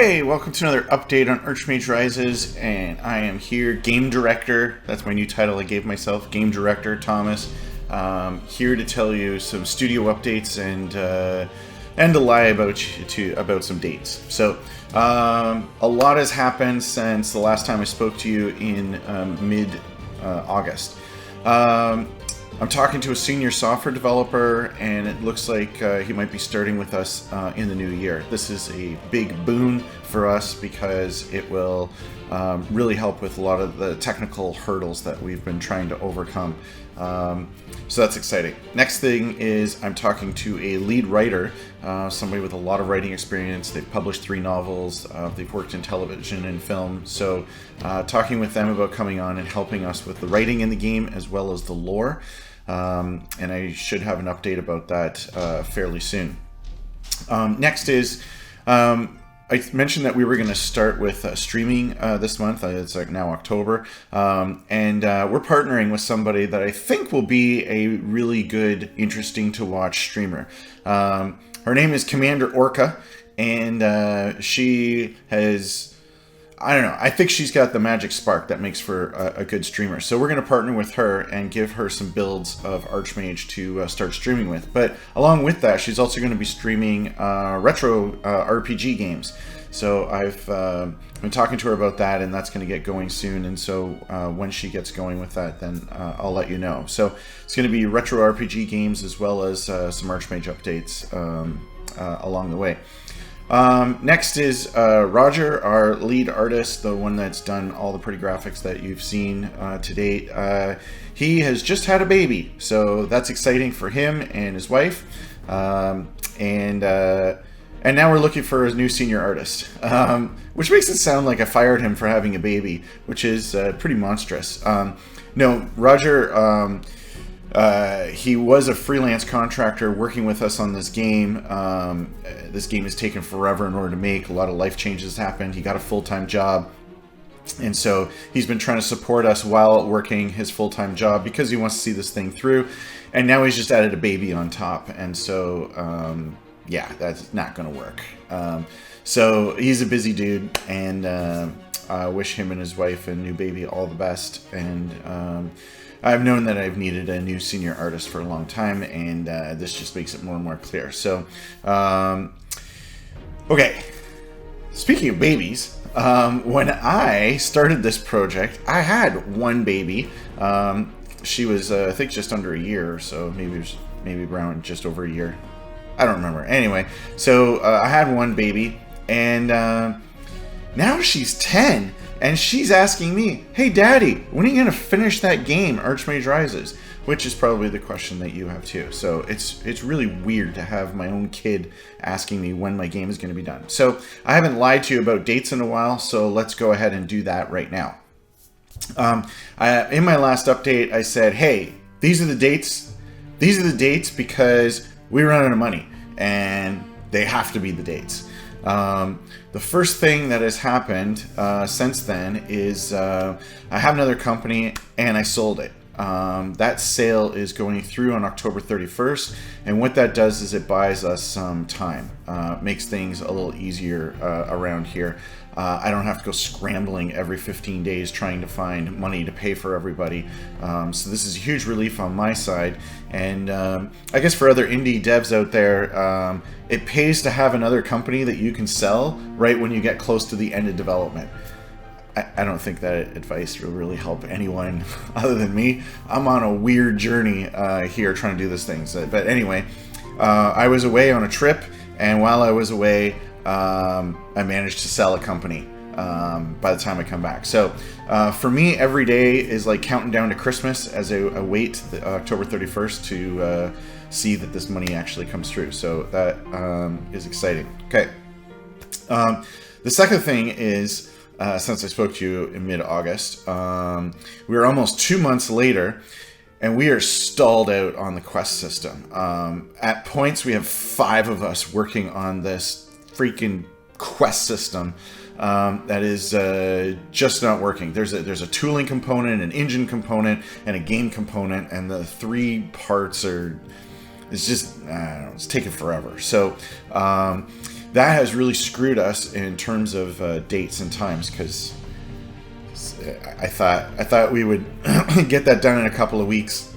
Hey, welcome to another update on Archmage Rises, and I am here, Game Director. That's my new title I gave myself, Game Director Thomas. Here to tell you some studio updates and to lie about some dates. So, a lot has happened since the last time I spoke to you in mid-August. I'm talking to a senior software developer, and it looks like he might be starting with us in the new year. This is a big boon for us because it will really help with a lot of the technical hurdles that we've been trying to overcome. So that's exciting. Next thing is I'm talking to a lead writer, somebody with a lot of writing experience. They've published 3 novels. They've worked in television and film. So talking with them about coming on and helping us with the writing in the game as well as the lore. And I should have an update about that fairly soon. Next is I mentioned that we were going to start with streaming this month. It's like now October. And we're partnering with somebody that I think will be a really good, interesting to watch streamer. Her name is Commander Orca, and she has... I don't know. I think she's got the magic spark that makes for a good streamer. So we're going to partner with her and give her some builds of Archmage to start streaming with. But along with that, she's also going to be streaming retro RPG games. So I've been talking to her about that, and that's going to get going soon. And so when she gets going with that, then I'll let you know. So it's going to be retro RPG games as well as some Archmage updates along the way. Next is Roger, our lead artist, the one that's done all the pretty graphics that you've seen to date. He has just had a baby, so that's exciting for him and his wife. And now we're looking for a new senior artist, which makes it sound like I fired him for having a baby, which is pretty monstrous. No, Roger... he was a freelance contractor working with us on this game. This game has taken forever in order to make. A lot of life changes happened. He got a full-time job. And so he's been trying to support us while working his full-time job because he wants to see this thing through. And now he's just added a baby on top. And so, yeah, that's not going to work. So he's a busy dude. And I wish him and his wife and new baby all the best. And... I've known that I've needed a new senior artist for a long time, and this just makes it more and more clear. So, okay. Speaking of babies, when I started this project, I had one baby. She was, I think, just under a year or so, maybe around just over a year. I don't remember. Anyway, so I had one baby, and now she's 10. And she's asking me, hey, Daddy, when are you going to finish that game, Archmage Rises? Which is probably the question that you have, too. So it's really weird to have my own kid asking me when my game is going to be done. So I haven't lied to you about dates in a while, so let's go ahead and do that right now. In my last update, I said, hey, these are the dates. These are the dates because we run out of money, and they have to be the dates. The first thing that has happened since then is I have another company and I sold it. That sale is going through on October 31st, and what that does is it buys us some time, makes things a little easier around here. I don't have to go scrambling every 15 days trying to find money to pay for everybody. So this is a huge relief on my side. And I guess for other indie devs out there, it pays to have another company that you can sell right when you get close to the end of development. I don't think that advice will really help anyone other than me. I'm on a weird journey here trying to do these things. But anyway, I was away on a trip, and while I was away, I managed to sell a company by the time I come back. So for me, every day is like counting down to Christmas as I await October 31st to see that this money actually comes through. So that is exciting. Okay. The second thing is, since I spoke to you in mid-August, we're almost 2 months later, and we are stalled out on the quest system. At points, we have 5 of us working on this freaking quest system that is just not working. There's a tooling component, an engine component, and a game component, and the 3 parts are... It's just, I don't know, it's taking forever. So that has really screwed us in terms of dates and times, because I thought we would get that done in a couple of weeks,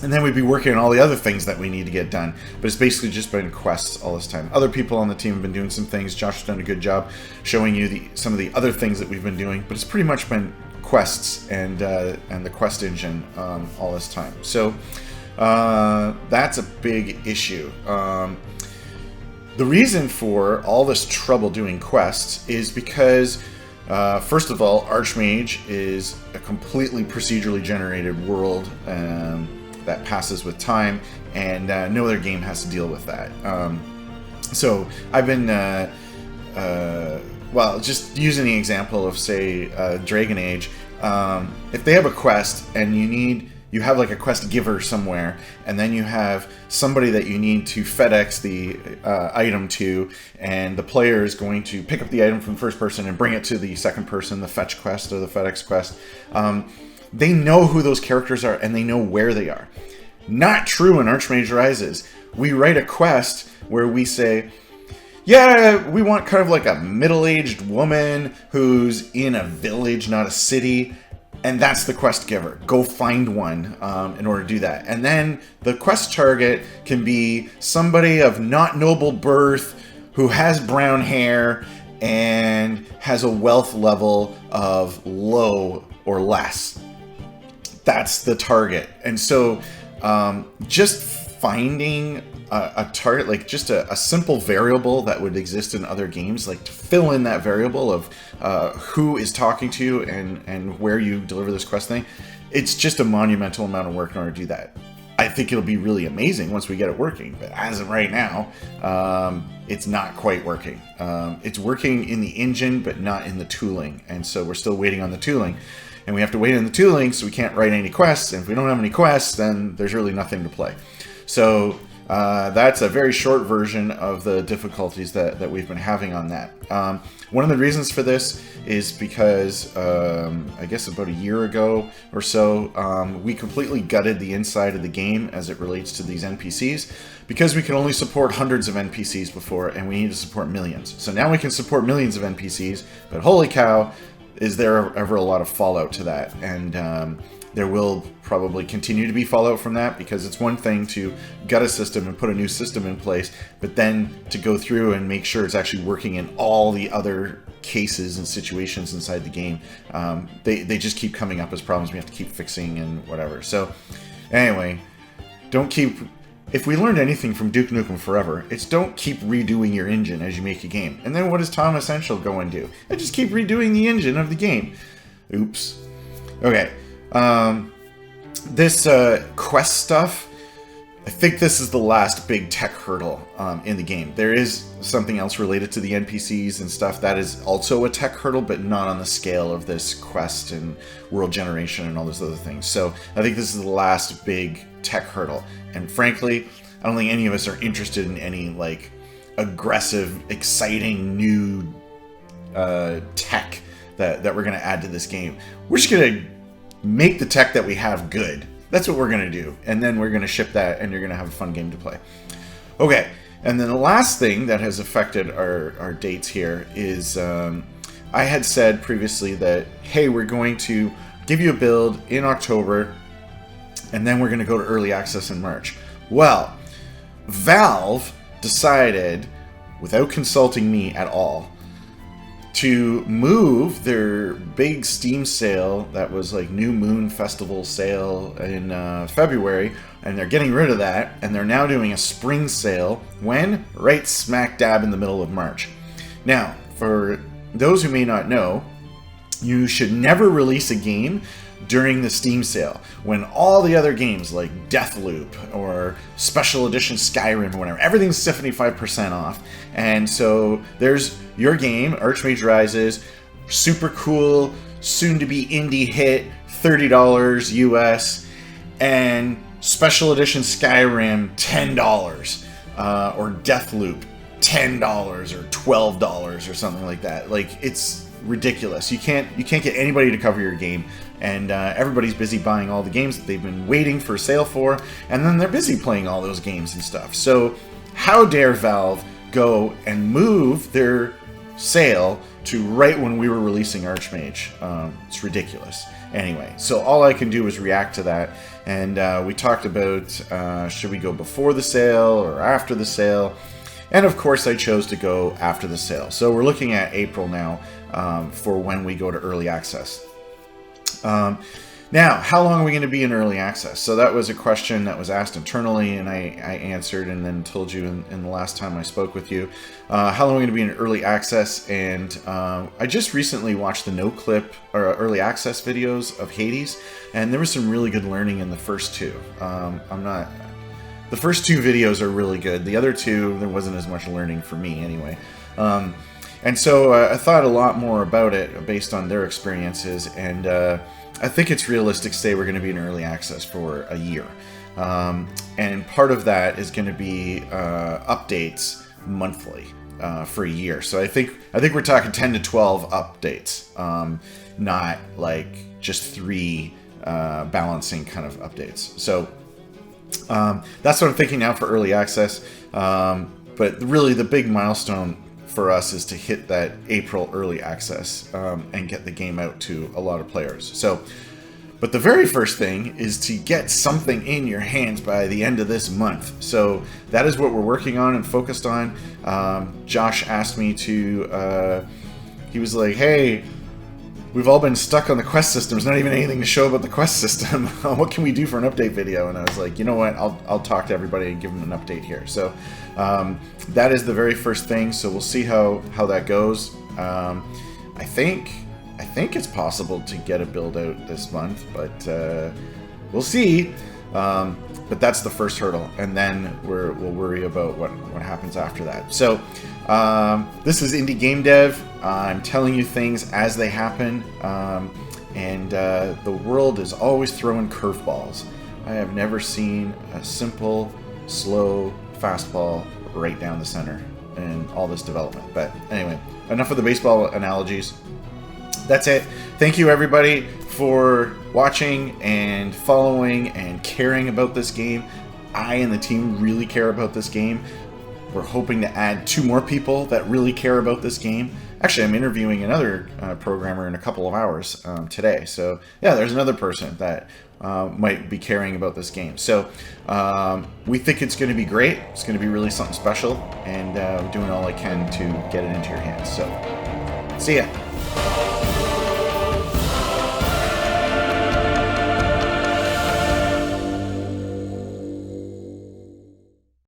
and then we'd be working on all the other things that we need to get done. But it's basically just been quests all this time. Other people on the team have been doing some things. Josh has done a good job showing you some of the other things that we've been doing, but it's pretty much been quests and the quest engine all this time. So that's a big issue. The reason for all this trouble doing quests is because, first of all, Archmage is a completely procedurally generated world that passes with time, and no other game has to deal with that. So I've been, well, just using the example of, say, Dragon Age. If they have a quest and you have like a quest giver somewhere, and then you have somebody that you need to FedEx the item to, and the player is going to pick up the item from the first person and bring it to the second person, the fetch quest or the FedEx quest. They know who those characters are and they know where they are. Not true in Archmage Rises. We write a quest where we say, yeah, we want kind of like a middle-aged woman who's in a village, not a city. And that's the quest giver. Go find one in order to do that. And then the quest target can be somebody of not noble birth who has brown hair and has a wealth level of low or less. That's the target. And so just finding a target, like just a simple variable that would exist in other games, like to fill in that variable of who is talking to you and where you deliver this quest thing, it's just a monumental amount of work in order to do that. I think it'll be really amazing once we get it working, but as of right now, it's not quite working. It's working in the engine, but not in the tooling, and so we're still waiting on the tooling. And we have to wait on the tooling, so we can't write any quests, and if we don't have any quests, then there's really nothing to play. So that's a very short version of the difficulties that we've been having on that. One of the reasons for this is because I guess about a year ago or so, we completely gutted the inside of the game as it relates to these NPCs, because we could only support hundreds of NPCs before, and we need to support millions. So now we can support millions of NPCs, but holy cow, is there ever a lot of fallout to that? And there will probably continue to be fallout from that, because it's one thing to gut a system and put a new system in place, but then to go through and make sure it's actually working in all the other cases and situations inside the game. They just keep coming up as problems we have to keep fixing and whatever. So anyway, if we learned anything from Duke Nukem Forever, it's don't keep redoing your engine as you make a game. And then what does Tom Essential go and do? I just keep redoing the engine of the game. Oops. Okay. This quest stuff, I think this is the last big tech hurdle in the game. There is something else related to the NPCs and stuff that is also a tech hurdle, but not on the scale of this quest and world generation and all those other things. So I think this is the last big tech hurdle. And frankly, I don't think any of us are interested in any like aggressive, exciting new tech that we're going to add to this game. We're just going to make the tech that we have good. That's what we're going to do. And then we're going to ship that, and you're going to have a fun game to play. Okay, and then the last thing that has affected our dates here is I had said previously that, hey, we're going to give you a build in October, and then we're going to go to early access in March. Well, Valve decided, without consulting me at all, to move their big Steam sale that was like New Moon Festival sale in February, and they're getting rid of that, and they're now doing a spring sale. When? Right smack dab in the middle of March. Now, for those who may not know, you should never release a game during the Steam sale, when all the other games like Deathloop or Special Edition Skyrim or whatever, everything's 75% off. And so there's your game, Archmage Rises, super cool, soon-to-be indie hit, $30 US, and Special Edition Skyrim, $10, or Deathloop, $10 or $12 or something like that. Like, it's ridiculous. You can't get anybody to cover your game, and everybody's busy buying all the games that they've been waiting for sale for, and then they're busy playing all those games and stuff. So how dare Valve go and move their sale to right when we were releasing Archmage. It's ridiculous. Anyway, so all I can do is react to that. And we talked about should we go before the sale or after the sale? And of course I chose to go after the sale. So we're looking at April now for when we go to early access. Now, how long are we going to be in early access? So that was a question that was asked internally, and I answered and then told you in the last time I spoke with you. How long are we going to be in early access? And I just recently watched the no-clip or early access videos of Hades, and there was some really good learning in the first two. The first two videos are really good. The other two, there wasn't as much learning for me anyway. And so I thought a lot more about it based on their experiences, and I think it's realistic to say we're going to be in early access for a year. And part of that is going to be updates monthly for a year. So I think we're talking 10 to 12 updates, not like just 3 balancing kind of updates. So that's what I'm thinking now for early access. But really the big milestone for us is to hit that April early access and get the game out to a lot of players. So, but the very first thing is to get something in your hands by the end of this month. So that is what we're working on and focused on. Josh asked me to, he was like, hey, we've all been stuck on the quest system. There's not even anything to show about the quest system. What can we do for an update video? And I was like, you know what? I'll talk to everybody and give them an update here. So that is the very first thing. So we'll see how that goes. I think it's possible to get a build out this month, but we'll see. But that's the first hurdle, and then we'll worry about what happens after that. So this is Indie Game Dev. I'm telling you things as they happen, and the world is always throwing curveballs. I have never seen a simple, slow fastball right down the center in all this development. But anyway, enough of the baseball analogies. That's it. Thank you everybody for watching and following and caring about this game. I and the team really care about this game. We're hoping to add 2 more people that really care about this game. Actually, I'm interviewing another programmer in a couple of hours today. So yeah, there's another person that might be caring about this game. So we think it's going to be great. It's going to be really something special, and I'm doing all I can to get it into your hands. So see ya.